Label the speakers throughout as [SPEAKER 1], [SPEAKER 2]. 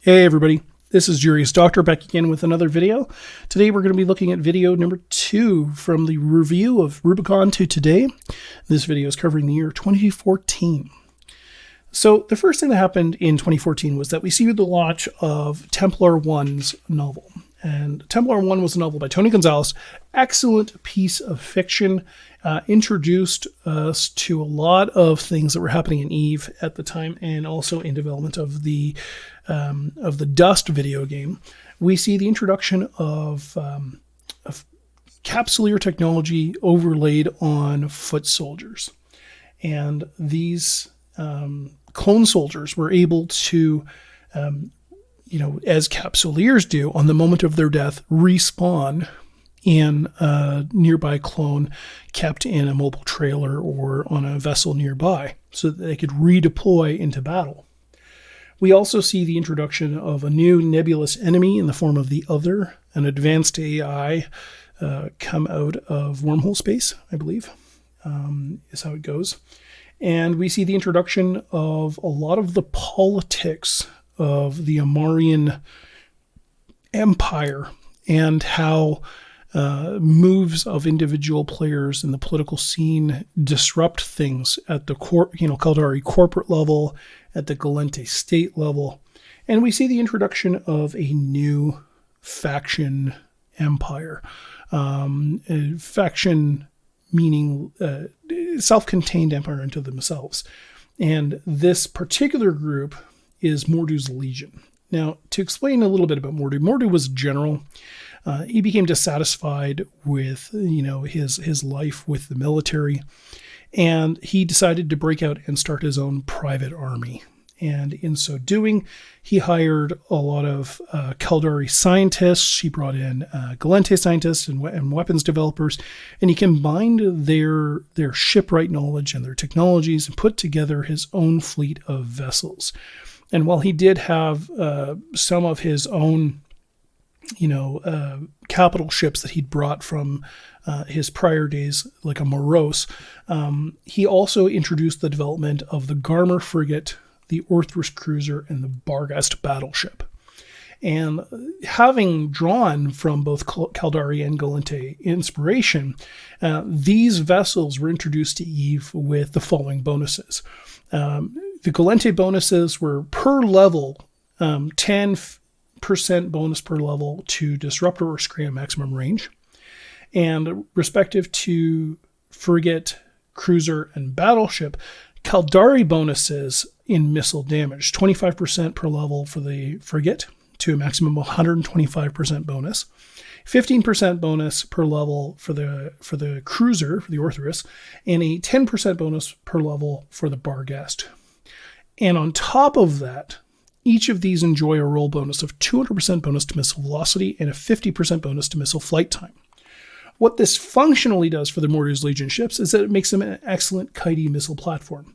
[SPEAKER 1] Hey everybody, this is Jurius Doctor back again with another video. Today we're going to be looking at video number 2 from the review of Rubicon to today. This video is covering the year 2014. So the first thing that happened in 2014 was that we see the launch of Templar One's novel. And Templar One was a novel by Tony Gonzalez. Excellent piece of fiction. Introduced us to a lot of things that were happening in EVE at the time, and also in development of the Dust video game. We see the introduction of capsuleer technology overlaid on foot soldiers, and these clone soldiers were able to as capsuleers do, on the moment of their death, respawn in a nearby clone kept in a mobile trailer or on a vessel nearby so that they could redeploy into battle. We also see the introduction of a new nebulous enemy in the form of the Other, an advanced AI come out of wormhole space, I believe, is how it goes. And we see the introduction of a lot of the politics of the Amarian Empire and how moves of individual players in the political scene disrupt things at the Caldari corporate level, at the Galente state level. And we see the introduction of a new faction empire. A faction meaning self-contained empire unto themselves. And this particular group is Mordu's Legion. Now, to explain a little bit about Mordu, Mordu was a general. He became dissatisfied with, his life with the military, and he decided to break out and start his own private army. And in so doing, he hired a lot of Caldari scientists. He brought in Galente scientists and weapons developers, and he combined their shipwright knowledge and their technologies and put together his own fleet of vessels. And while he did have some of his own, capital ships that he'd brought from his prior days, like a Morose, he also introduced the development of the Garmer frigate, the Orthrus cruiser, and the Bargast battleship. And having drawn from both Caldari and Galente inspiration, these vessels were introduced to EVE with the following bonuses. The Galente bonuses were per level, 10% bonus per level to Disruptor or Scram maximum range, and respective to frigate, cruiser, and battleship, Caldari bonuses in missile damage, 25% per level for the frigate to a maximum of 125% bonus, 15% bonus per level for the cruiser, for the Orthrus, and a 10% bonus per level for the Bargast. And on top of that, each of these enjoy a roll bonus of 200% bonus to missile velocity and a 50% bonus to missile flight time. What this functionally does for the Mordu's Legion ships is that it makes them an excellent kitey missile platform.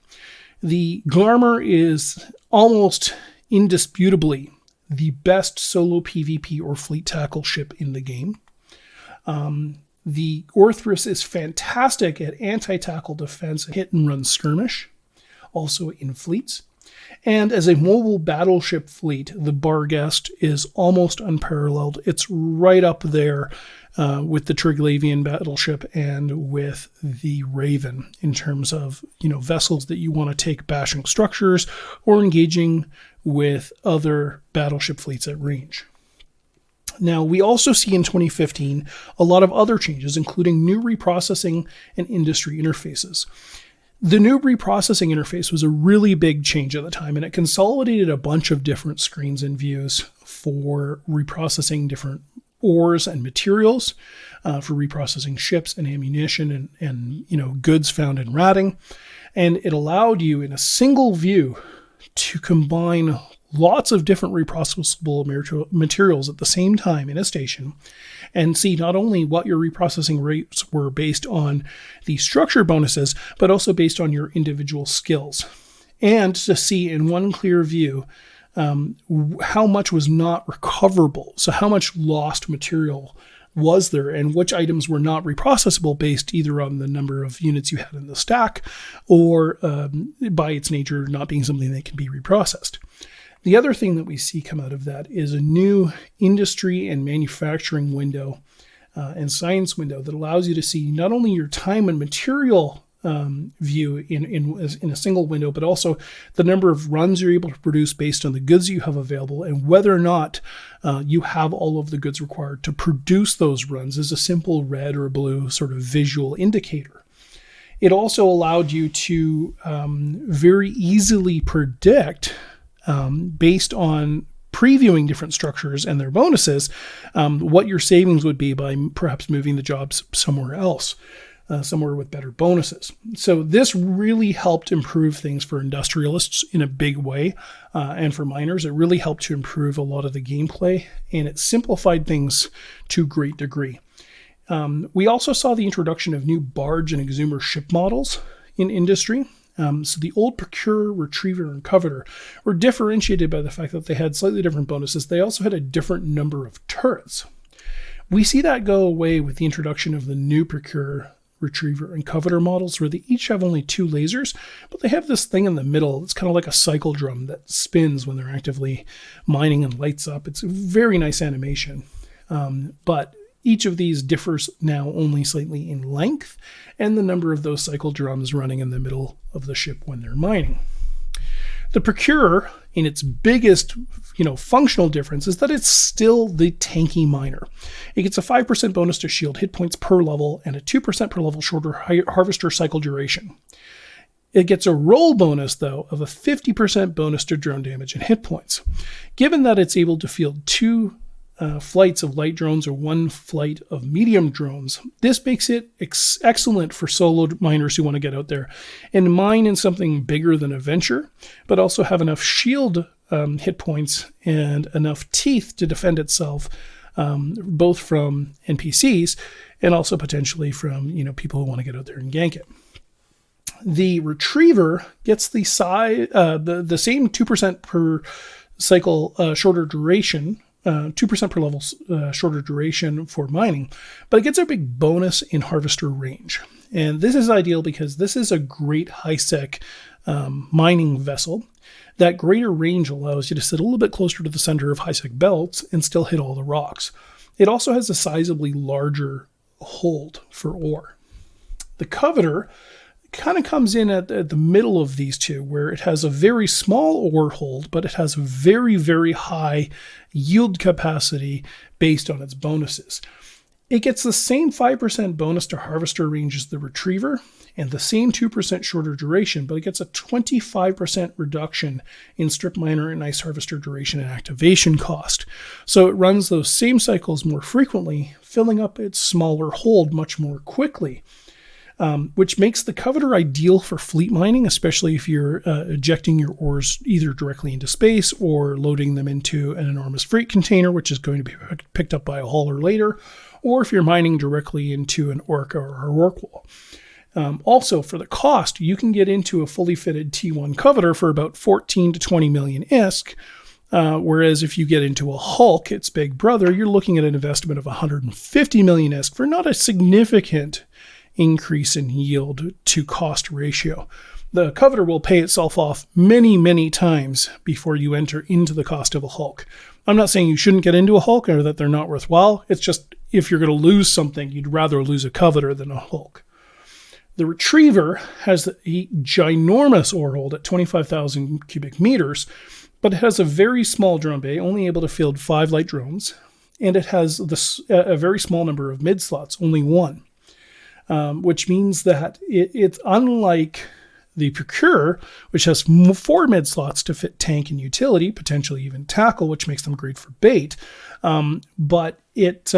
[SPEAKER 1] The Garmer is almost indisputably the best solo PvP or fleet tackle ship in the game. The Orthrus is fantastic at anti-tackle defense, hit and run skirmish, also in fleets. And as a mobile battleship fleet, the Bargast is almost unparalleled. It's right up there with the Triglavian battleship and with the Raven in terms of, vessels that you want to take bashing structures or engaging with other battleship fleets at range. Now, we also see in 2015 a lot of other changes, including new reprocessing and industry interfaces. The new reprocessing interface was a really big change at the time, and it consolidated a bunch of different screens and views for reprocessing different ores and materials, for reprocessing ships and ammunition and goods found in ratting. And it allowed you in a single view to combine lots of different reprocessable materials at the same time in a station and see not only what your reprocessing rates were based on the structure bonuses, but also based on your individual skills. And to see in one clear view how much was not recoverable. So how much lost material was there and which items were not reprocessable based either on the number of units you had in the stack or by its nature not being something that can be reprocessed. The other thing that we see come out of that is a new industry and manufacturing window and science window that allows you to see not only your time and material view in a single window, but also the number of runs you're able to produce based on the goods you have available, and whether or not you have all of the goods required to produce those runs as a simple red or blue sort of visual indicator. It also allowed you to very easily predict, based on previewing different structures and their bonuses, what your savings would be by perhaps moving the jobs somewhere else. Somewhere with better bonuses. So this really helped improve things for industrialists in a big way, and for miners. It really helped to improve a lot of the gameplay, and it simplified things to a great degree. We also saw the introduction of new Barge and Exhumer ship models in industry. So the old Procurer, Retriever, and Coveter were differentiated by the fact that they had slightly different bonuses. They also had a different number of turrets. We see that go away with the introduction of the new Procurer, Retriever, and Coveter models, where they each have only 2 lasers, but they have this thing in the middle. It's kind of like a cycle drum that spins when they're actively mining and lights up. It's a very nice animation. But each of these differs now only slightly in length and the number of those cycle drums running in the middle of the ship when they're mining. The Procurer, in its biggest, functional difference, is that it's still the tanky miner. It gets a 5% bonus to shield hit points per level and a 2% per level shorter harvester cycle duration. It gets a roll bonus, though, of a 50% bonus to drone damage and hit points. Given that it's able to field 2 flights of light drones or 1 flight of medium drones, this makes it excellent for solo miners who want to get out there and mine in something bigger than a venture, but also have enough shield hit points and enough teeth to defend itself, both from NPCs and also potentially from people who want to get out there and gank it. The Retriever gets the same 2% per cycle shorter duration. 2% per level shorter duration for mining, but it gets a big bonus in harvester range. And this is ideal because this is a great high-sec mining vessel. That greater range allows you to sit a little bit closer to the center of high-sec belts and still hit all the rocks. It also has a sizably larger hold for ore. The Coveter kind of comes in at the middle of these two, where it has a very small ore hold, but it has a very, very high yield capacity based on its bonuses. It gets the same 5% bonus to harvester range as the Retriever and the same 2% shorter duration, but it gets a 25% reduction in strip miner and ice harvester duration and activation cost. So it runs those same cycles more frequently, filling up its smaller hold much more quickly. Which makes the Coveter ideal for fleet mining, especially if you're ejecting your ores either directly into space or loading them into an enormous freight container, which is going to be picked up by a hauler later, or if you're mining directly into an Orca or a Rorqual. Also, for the cost, you can get into a fully fitted T1 Coveter for about 14 to 20 million ISK, whereas if you get into a Hulk, its big brother, you're looking at an investment of 150 million ISK for not a significant increase in yield to cost ratio. The Coveter will pay itself off many, many times before you enter into the cost of a Hulk. I'm not saying you shouldn't get into a Hulk or that they're not worthwhile. It's just if you're going to lose something, you'd rather lose a Coveter than a Hulk. The Retriever has a ginormous ore hold at 25,000 cubic meters, but it has a very small drone bay, only able to field 5 light drones, and it has a very small number of mid slots, only 1. Which means that it's unlike the Procurer, which has 4 mid slots to fit tank and utility, potentially even tackle, which makes them great for bait. But it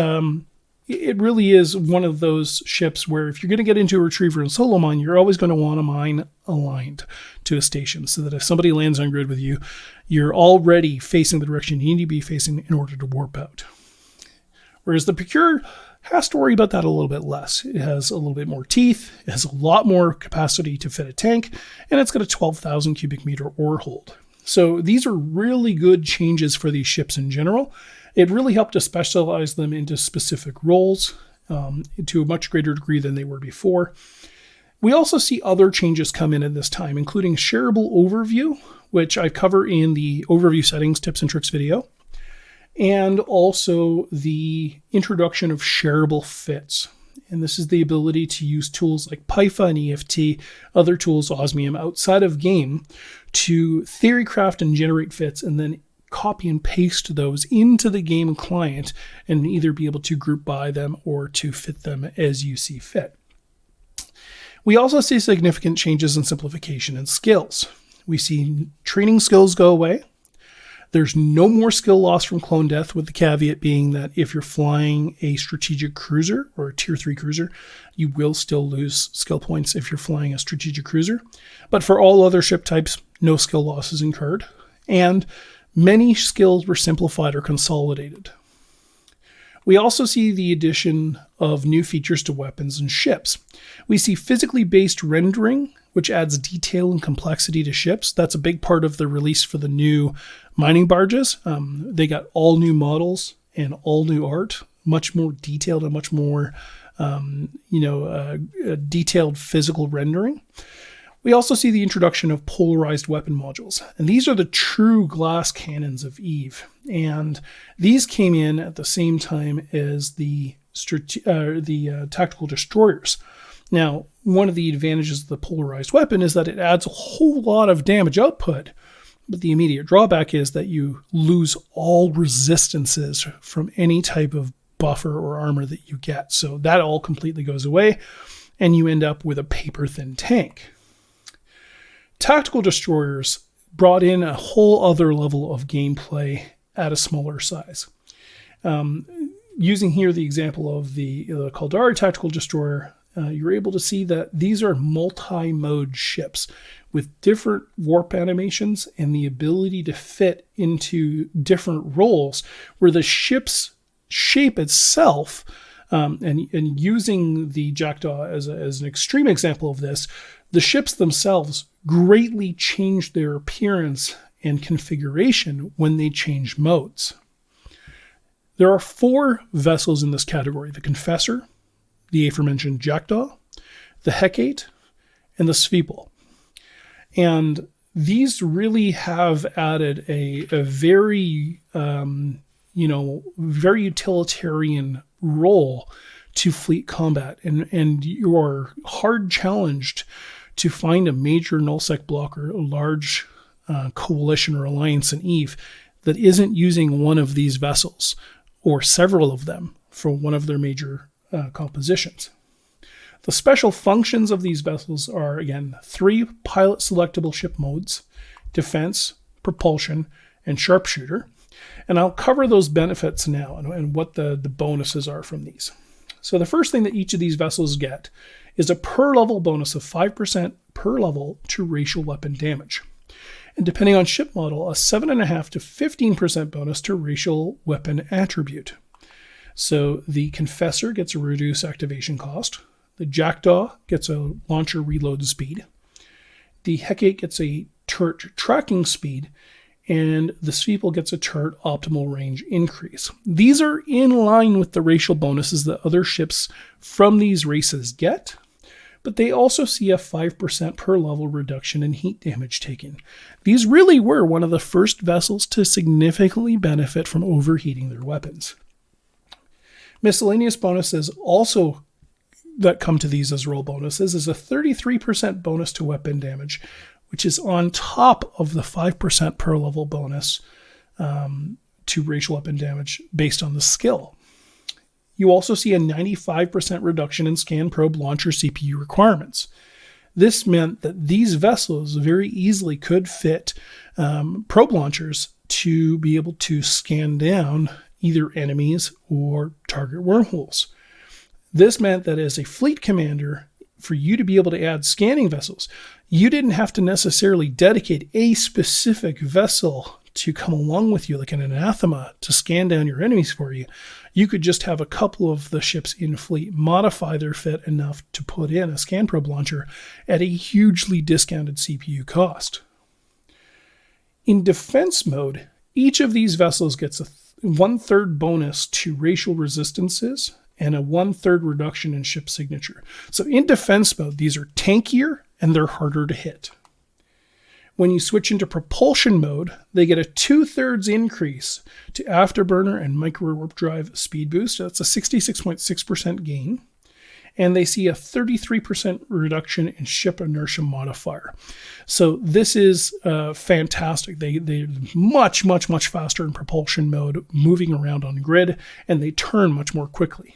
[SPEAKER 1] really is one of those ships where if you're going to get into a Retriever and solo mine, you're always going to want to mine aligned to a station, so that if somebody lands on grid with you, you're already facing the direction you need to be facing in order to warp out. Whereas the Procurer has to worry about that a little bit less. It has a little bit more teeth, it has a lot more capacity to fit a tank, and it's got a 12,000 cubic meter ore hold. So these are really good changes for these ships in general. It really helped to specialize them into specific roles to a much greater degree than they were before. We also see other changes come in at this time, including Shareable Overview, which I cover in the Overview Settings Tips and Tricks video, and also the introduction of shareable fits. And this is the ability to use tools like PyFa and EFT, other tools, Osmium, outside of game to theorycraft and generate fits and then copy and paste those into the game client and either be able to group by them or to fit them as you see fit. We also see significant changes in simplification and skills. We see training skills go away. There's no more skill loss from clone death, with the caveat being that if you're flying a strategic cruiser or a tier 3 cruiser, you will still lose skill points if you're flying a strategic cruiser. But for all other ship types, no skill loss is incurred. And many skills were simplified or consolidated. We also see the addition of new features to weapons and ships. We see physically based rendering, which adds detail and complexity to ships. That's a big part of the release for the new mining barges. They got all new models and all new art, much more detailed and much more detailed physical rendering. We also see the introduction of polarized weapon modules, and these are the true glass cannons of Eve. And these came in at the same time as the tactical destroyers. Now, one of the advantages of the polarized weapon is that it adds a whole lot of damage output, but the immediate drawback is that you lose all resistances from any type of buffer or armor that you get. So that all completely goes away, and you end up with a paper-thin tank. Tactical destroyers brought in a whole other level of gameplay at a smaller size. Using here the example of the Caldari tactical destroyer, you're able to see that these are multi-mode ships with different warp animations and the ability to fit into different roles, where the ship's shape itself, and using the Jackdaw as an extreme example of this, the ships themselves greatly change their appearance and configuration when they change modes. There are 4 vessels in this category: the Confessor, the aforementioned Jackdaw, the Hecate, and the Sveeple. And these really have added a very, very utilitarian role to fleet combat. And you are hard challenged to find a major nullsec blocker, a large coalition or alliance in Eve that isn't using one of these vessels or several of them for one of their major compositions. The special functions of these vessels are, again, 3 pilot selectable ship modes: defense, propulsion, and sharpshooter. And I'll cover those benefits now and what the bonuses are from these. So the first thing that each of these vessels get is a per level bonus of 5% per level to racial weapon damage. And depending on ship model, a 7.5 to 15% bonus to racial weapon attribute. So the Confessor gets a reduced activation cost. The Jackdaw gets a launcher reload speed. The Hecate gets a turret tracking speed. And the Sveeple gets a turret optimal range increase. These are in line with the racial bonuses that other ships from these races get, but they also see a 5% per level reduction in heat damage taken. These really were one of the first vessels to significantly benefit from overheating their weapons. Miscellaneous bonuses also that come to these as role bonuses is a 33% bonus to weapon damage, which is on top of the 5% per level bonus to racial weapon damage based on the skill. You also see a 95% reduction in scan probe launcher CPU requirements. This meant that these vessels very easily could fit probe launchers to be able to scan down either enemies or target wormholes. This meant that as a fleet commander, for you to be able to add scanning vessels, you didn't have to necessarily dedicate a specific vessel to come along with you, like an anathema, to scan down your enemies for you. You could just have a couple of the ships in fleet modify their fit enough to put in a scan probe launcher at a hugely discounted CPU cost. In defense mode, each of these vessels gets a 1/3 bonus to racial resistances and a 1/3 reduction in ship signature. So in defense mode, these are tankier and they're harder to hit. When you switch into propulsion mode, they get a 2/3 increase to afterburner and micro warp drive speed boost. That's a 66.6% gain. And they see a 33% reduction in ship inertia modifier. So this is fantastic. They're much, much, much faster in propulsion mode, moving around on grid, and they turn much more quickly.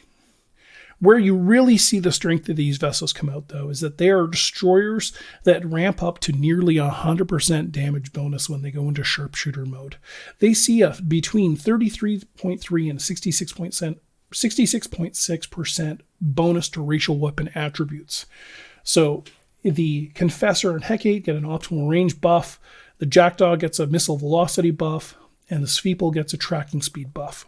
[SPEAKER 1] Where you really see the strength of these vessels come out, though, is that they are destroyers that ramp up to nearly 100% damage bonus when they go into sharpshooter mode. They see a between 33.3 and 66.6% bonus to racial weapon attributes. So the Confessor and Hecate get an optimal range buff, the Jackdaw gets a missile velocity buff, and the Sveeple gets a tracking speed buff.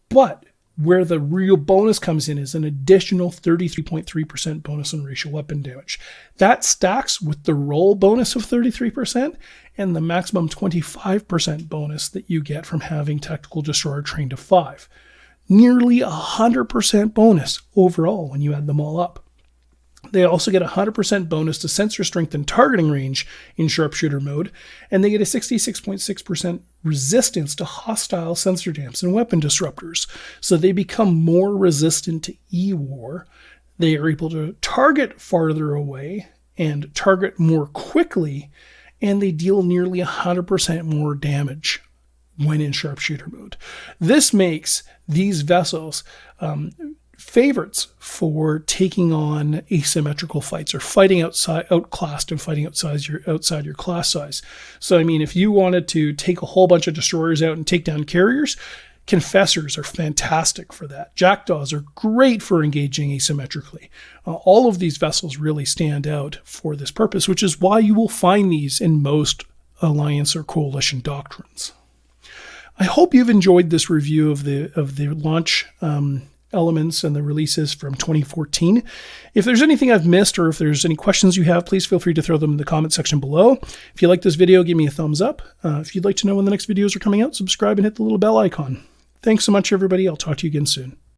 [SPEAKER 1] But where the real bonus comes in is an additional 33.3% bonus on racial weapon damage. That stacks with the roll bonus of 33% and the maximum 25% bonus that you get from having Tactical Destroyer trained to 5. Nearly 100% bonus overall when you add them all up. They also get a 100% bonus to sensor strength and targeting range in sharpshooter mode, and they get a 66.6% resistance to hostile sensor damps and weapon disruptors. So they become more resistant to E-War. They are able to target farther away and target more quickly, and they deal nearly 100% more damage when in sharpshooter mode. This makes these vessels favorites for taking on asymmetrical fights or fighting outclassed and fighting outside your class size. So, I mean, if you wanted to take a whole bunch of destroyers out and take down carriers, Confessors are fantastic for that. Jackdaws are great for engaging asymmetrically. All of these vessels really stand out for this purpose, which is why you will find these in most Alliance or Coalition doctrines. I hope you've enjoyed this review of the launch elements and the releases from 2014. If there's anything I've missed or if there's any questions you have, please feel free to throw them in the comment section below. If you like this video, give me a thumbs up. If you'd like to know when the next videos are coming out, subscribe and hit the little bell icon. Thanks so much, everybody. I'll talk to you again soon.